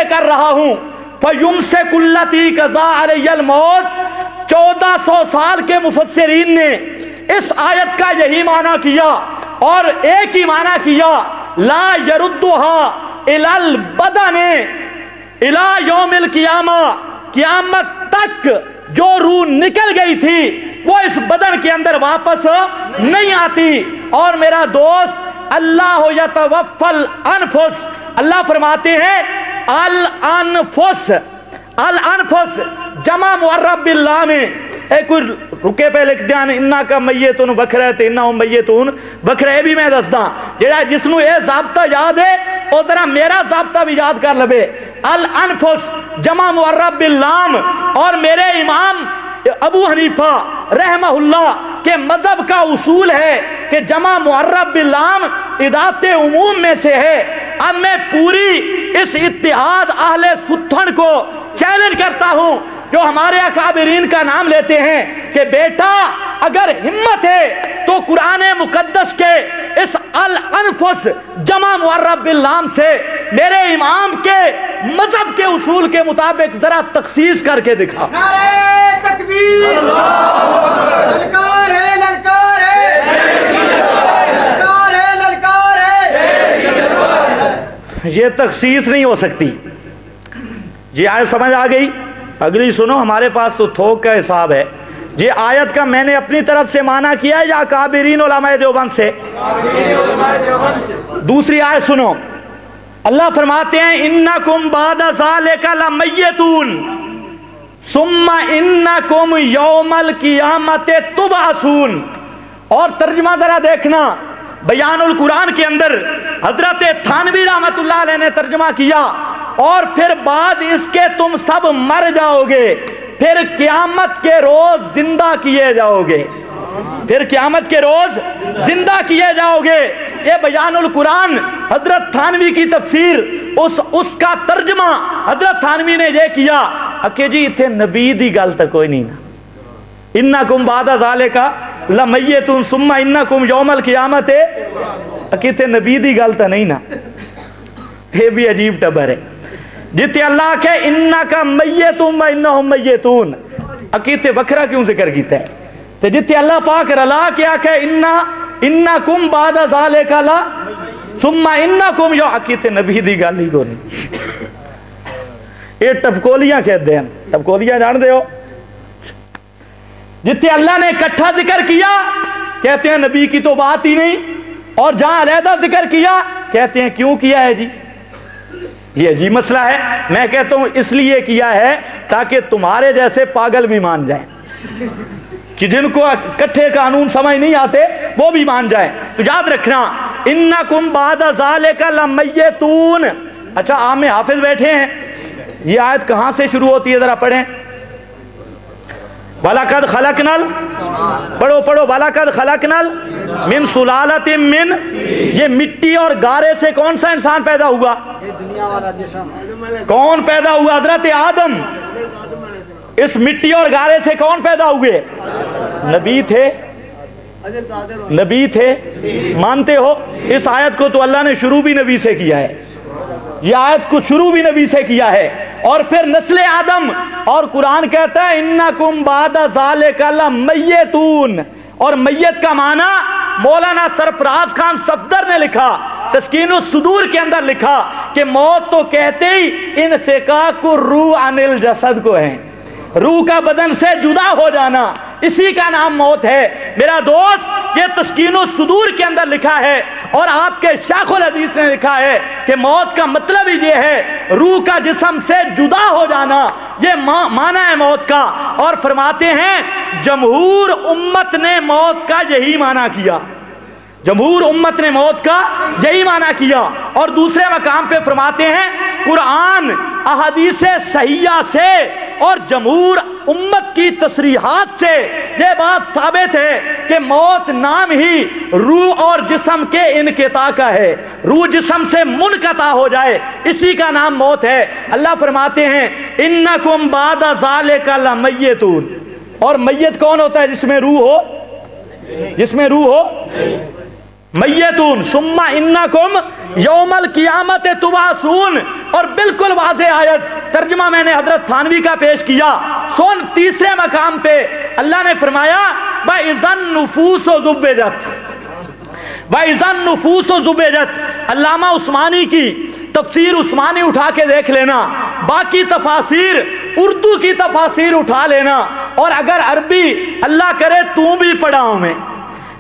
कर रहा हूँ। फयुमसिकु अल्लती क़ज़ा अलैहिल मौत। 1400 साल के मुफस्सिरीन ने इस आयत का यही माना किया और एक ही माना किया, ला यरुद्दुहा इलल बदने इला यौमिल क़ियामा। क़यामत तक जो रूह निकल गई थी वो इस बदन के अंदर वापस नहीं आती। और मेरा दोस्त, अल्लाह यतवफ़्फ़ल अनफुस, अल्लाह फरमाते हैं अल अनफुस जमा मुअर्रब बिल्लाह में एक रुके पे लिख दिया इन्ना का मैयतुन वखरा ते इन्ना मैयतुन वखरा। ये भी मैं दसदा जेड़ा जिसनू ये ज़ाब्ता याद है और जरा मेरा ज़ाब्ता भी याद कर लवे। अल अनफुस जमा मुअर्रब बिल्लाम। और मेरे इमाम अबू हनीफा रहमहुल्लाह के मजहब का उसूल है कि जमा मुअर्रब बिल्लाम इदाते उमूम में से है। अब मैं पूरी इस इत्तिहाद अहले सुत्थन को चैलेंज करता हूं जो हमारे अकाबिरीन का नाम लेते हैं कि बेटा अगर हिम्मत है तो कुरान मुकद्दस के इस अल अनफुस जमा मुअर्रब बिल्लाम से मेरे इमाम के मजहब के उसूल के मुताबिक जरा तखसीस करके दिखा। नारे तकबीर, ललकार है, ललकार है, ललकार है, ललकार है। ये तखसीस नहीं हो सकती। ये आयत समझ आ गई? अगली सुनो, हमारे पास तो थोक का हिसाब है। ये आयत का मैंने अपनी तरफ से माना किया है या काबिरीन उलमाए देवबंद से? दूसरी आयत सुनो, अल्लाह फरमाते हैं इन्नकुम बादा ज़ालिका लमय्यतून सुम्मा इन्नकुम यौमल क़ियामति तुबअसून। और तर्जुमा जरा देखना, बयानुल कुरान के अंदर हजरत थानवी रहमतुल्लाह अलैह ने तर्जुमा किया, और फिर बाद इसके तुम सब मर जाओगे, फिर क़यामत के रोज जिंदा किए जाओगे, फिर क़यामत के रोज जिंदा किए जाओगे। ये बयानुल कुरान हजरत थानवी की तफसीर, उसका तर्जमा हजरत थानवी ने ये किया कि जी इत्थे नबी दी गल तो कोई नहीं ना, इन्नकुम बादा ज़ालिका लमय्यतुन सुम्मा इन्नकुम यौमल क़ियामति, किथे नबी दी गल तो नहीं ना। ये भी अजीब टबर है। जिथे अल्लाह के इन्ना का मैयतुम व इन्नहुम मैयतून, अकीते वखरा क्यों जिक्र किया है? तो जिथे अल्लाह पाक रला के आखे इन्नकुम बादा ज़ालिका ला सुम्मा इन्नकुम यो, अकीते नबी दी गल ही को नहीं। ये टपकोलियां कहते हैं, टपकोलियां जान दे हो? जिथे अल्लाह ने इकट्ठा जिक्र किया कहते हैं नबी की तो बात ही नहीं, और जहां अलहदा जिक्र किया कहते हैं क्यों किया है जी। ये अजीब मसला है। मैं कहता हूं इसलिए किया है ताकि तुम्हारे जैसे पागल भी मान जाए, कि जिनको इकट्ठे कानून समझ नहीं आते वो भी मान जाए। तो याद रखना इन्नकुम बादा ज़ालिका लमय्यतून। अच्छा, आप में हाफिज बैठे हैं, ये आयत कहां से शुरू होती है जरा पढ़ें। वलक़द खलक़नल, पढ़ो पढ़ो, वलक़द खलक़नल मिन सुलालतिम मिन, ये मिट्टी और गारे से कौन सा इंसान पैदा हुआ? कौन पैदा हुआ? हजरत आदम। इस मिट्टी और गारे से कौन पैदा हुए? नबी थे, नबी थे। मानते हो? इस आयत को तो अल्लाह ने शुरू भी नबी से किया है, ये आयत को शुरू भी नबी से किया है, और फिर नस्ले आदम। और कुरान कहता है इन्नकुम बादा ज़ालिका लमय्यतून। और मैयत का माना मौलाना सरफराज खान सफदर ने लिखा, तस्कीनुस सुदूर के अंदर लिखा कि मौत तो कहते ही इनफिकाकु रूह अनिल जसद को है, रूह का बदन से जुदा हो जाना, इसी का नाम मौत है। मेरा दोस्त, ये तस्कीनुस सुदूर के अंदर लिखा है, और आपके शाखुल हदीस ने लिखा है कि मौत का मतलब ही ये है रूह का जिस्म से जुदा हो जाना, ये माना है मौत का। और फरमाते हैं जमहूर उम्मत ने मौत का यही माना किया, जमहूर उम्मत ने मौत का यही माना किया। और दूसरे मकाम पे फरमाते हैं कुरान, अहादीस सहीहा से और जमहूर उम्मत की तसरीहात से ये बात साबित है कि मौत नाम ही रूह और जिस्म के इनक़िता का है, रूह जिस्म से मुनक़ता हो जाए, इसी का नाम मौत है। अल्लाह फरमाते हैं इन्नकुम बादा ज़ालिका लमय्यतून। और मैयत कौन होता है? जिसमें रूह हो, जिसमें रूह हो। میتون ثم انکم یوم القیامت تبعثون، اور بالکل واضح آیت، ترجمہ میں نے حضرت تھانوی کا پیش کیا۔ سن تیسرے مقام پہ اللہ نے فرمایا وَإِذَا النُّفُوسُ زُبِّجَتْ، وَإِذَا النُّفُوسُ زُبِّجَتْ۔ علامہ عثمانی کی تفسیر عثمانی اٹھا کے دیکھ لینا، باقی تفاسیر اردو کی تفاسیر اٹھا لینا، اور اگر عربی اللہ کرے تو بھی پڑھاؤں میں،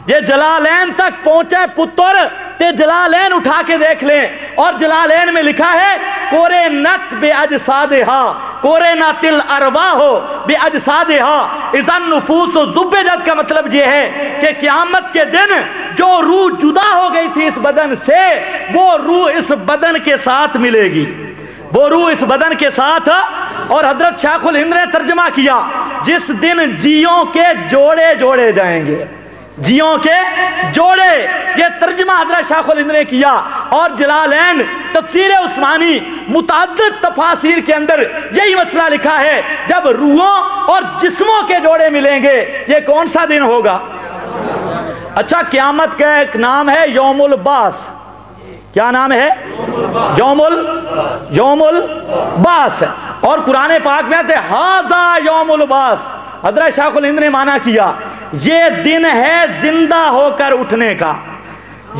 یہ جلالین تک پہنچے پتر تے جلالین اٹھا کے دیکھ لیں، اور جلالین میں لکھا ہے قرنت باجسادہا، قرنت الارواح باجسادہا، اذا النفوس زبجت کا مطلب یہ ہے کہ قیامت کے دن جو روح جدا ہو گئی تھی اس بدن سے، وہ روح اس بدن کے ساتھ ملے گی، وہ روح اس بدن کے ساتھ۔ اور حضرت شیخ الہند نے ترجمہ کیا جس دن جیوں کے جوڑے جوڑے جائیں گے، جیوں کے جوڑے، یہ ترجمہ حضرت شیخ الہند نے کیا۔ اور جلالین تفسیر عثمانی متعدد تفاسیر کے اندر یہی مسئلہ لکھا ہے، جب روحوں اور جسموں کے جوڑے ملیں گے یہ کون سا دن ہوگا؟ اچھا، قیامت کا ایک نام ہے یوم البعث، کیا نام ہے؟ یوم البعث، اور قرآن پاک میں آتے ھذا یوم البعث۔ حضرت شیخ الہند نے معنی کیا یہ دن ہے زندہ ہو کر اٹھنے کا،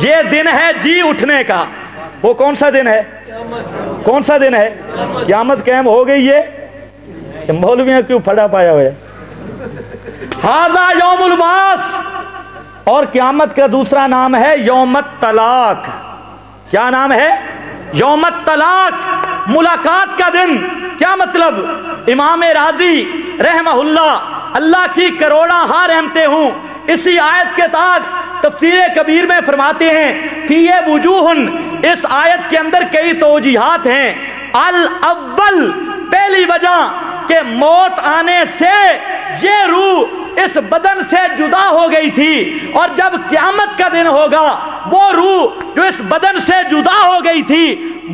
یہ دن ہے جی اٹھنے کا۔ وہ کون سا دن ہے؟ کون سا دن ہے؟ قیامت قائم ہو گئی ہے، مولویاں کیوں پھڑا پایا ہوئے؟ ھذا یوم البعث۔ اور قیامت کا دوسرا نام ہے یوم الطلاق۔ کیا نام ہے؟ یوم الطلاق، ملاقات کا دن۔ کیا مطلب؟ امام رازی رحمہ اللہ کی کروڑاں ہاں رحمتے ہوں، اسی آیت کے تحت تفسیر کبیر میں فرماتے ہیں فی وجوہ، اس آیت کے اندر کئی توجیہات ہیں۔ الاول، پہلی وجہ کہ موت آنے سے یہ روح اس بدن سے جدا ہو گئی تھی، اور جب قیامت کا دن ہوگا وہ روح جو اس بدن سے جدا ہو گئی تھی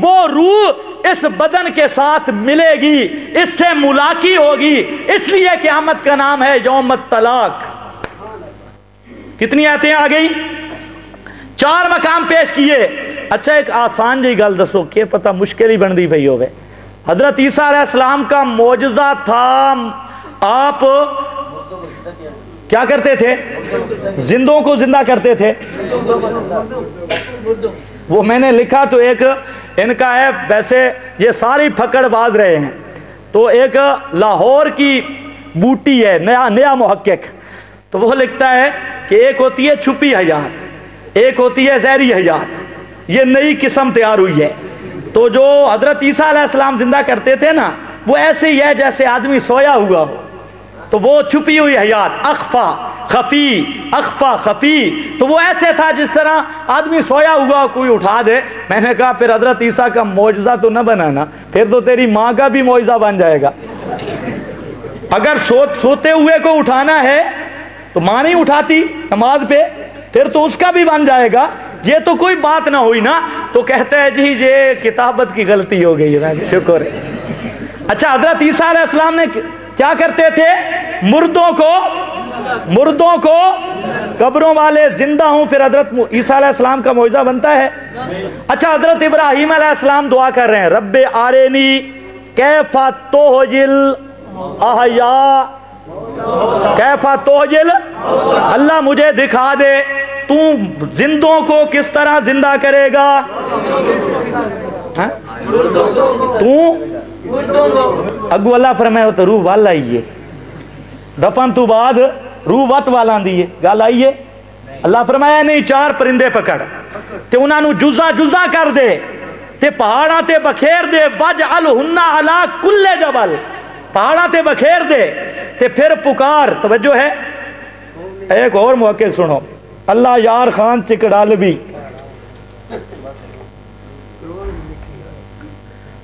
وہ روح اس بدن کے ساتھ ملے گی، اس سے ملاقات ہوگی، اس لیے قیامت کا نام ہے یوم الطلاق۔ کتنی آیتیں آ گئی؟ 4 مقام پیش کیے۔ اچھا، ایک آسان جی گل دسو، کہ پتہ مشکل ہی بن دی بھئی ہوئے۔ حضرت عیسیٰ علیہ السلام کا معجزہ تھا، آپ کیا کرتے تھے؟ زندوں کو زندہ کرتے تھے۔ وہ میں نے لکھا تو ایک ان کا ہے، ویسے یہ ساری پھکڑ باز رہے ہیں، تو ایک لاہور کی بوٹی ہے، نیا محقق، تو وہ لکھتا ہے کہ ایک ہوتی ہے چھپی حیات، ایک ہوتی ہے زہری حیات، یہ نئی قسم تیار ہوئی ہے۔ تو جو حضرت عیسیٰ علیہ السلام زندہ کرتے تھے نا، وہ ایسے ہی ہے جیسے آدمی سویا ہوا ہو، تو وہ چھپی ہوئی حیات، اخفا خفی، اخفا خفی، تو وہ ایسے تھا جس طرح آدمی سویا ہوا کوئی اٹھا دے۔ میں نے کہا پھر حضرت عیسیٰ کا معجزہ تو نہ بنانا، پھر تو تیری ماں کا بھی معجزہ بن جائے گا۔ اگر سوتے ہوئے کو اٹھانا ہے تو ماں نہیں اٹھاتی نماز پہ، پھر تو اس کا بھی بن جائے گا۔ یہ تو کوئی بات نہ ہوئی نا، تو کہتے ہیں جی یہ کتابت کی غلطی ہو گئی ہے، شکر ہے۔ اچھا، حضرت عیسیٰ علیہ السلام نے کیا کرتے تھے؟ مردوں کو قبروں والے زندہ ہوں، پھر حضرت عیسیٰ علیہ السلام کا معجزہ بنتا ہے۔ اچھا، حضرت ابراہیم علیہ السلام دعا کر رہے ہیں رب آرینی کیف تحیی الاحیاء، کیف تحیی، اللہ مجھے دکھا دے تو زندوں کو کس طرح زندہ کرے گا، تو اگو اللہ فرمائے تو روح والا ہی ہے، دفن تو بعد روح وط والا دیئے گل آئیے۔ اللہ فرمایا نہیں، 4 پرندے پکڑ تے انہاں نو جزا جزا کر دے تے پہاڑاں تے بکھیر دے، وَجْعَلْهُنَّ عَلَىٰ كُلِّ جَبَلٍ، پہاڑاں تے بکھیر دے تے پھر پکار۔ توجہ ہے، ایک اور محقق سنو، اللہ یار خان چکڑالوی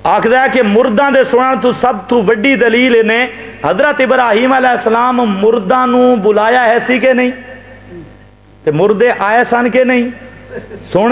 آخدہ ہے کہ مرداں دے سنان تو سب تو بڑی دلیل نے حضرت ابراہیم علیہ السلام مرداں نو بلایا ہے سی کہ نہیں، تے مردے آئے سن کے نہیں، سن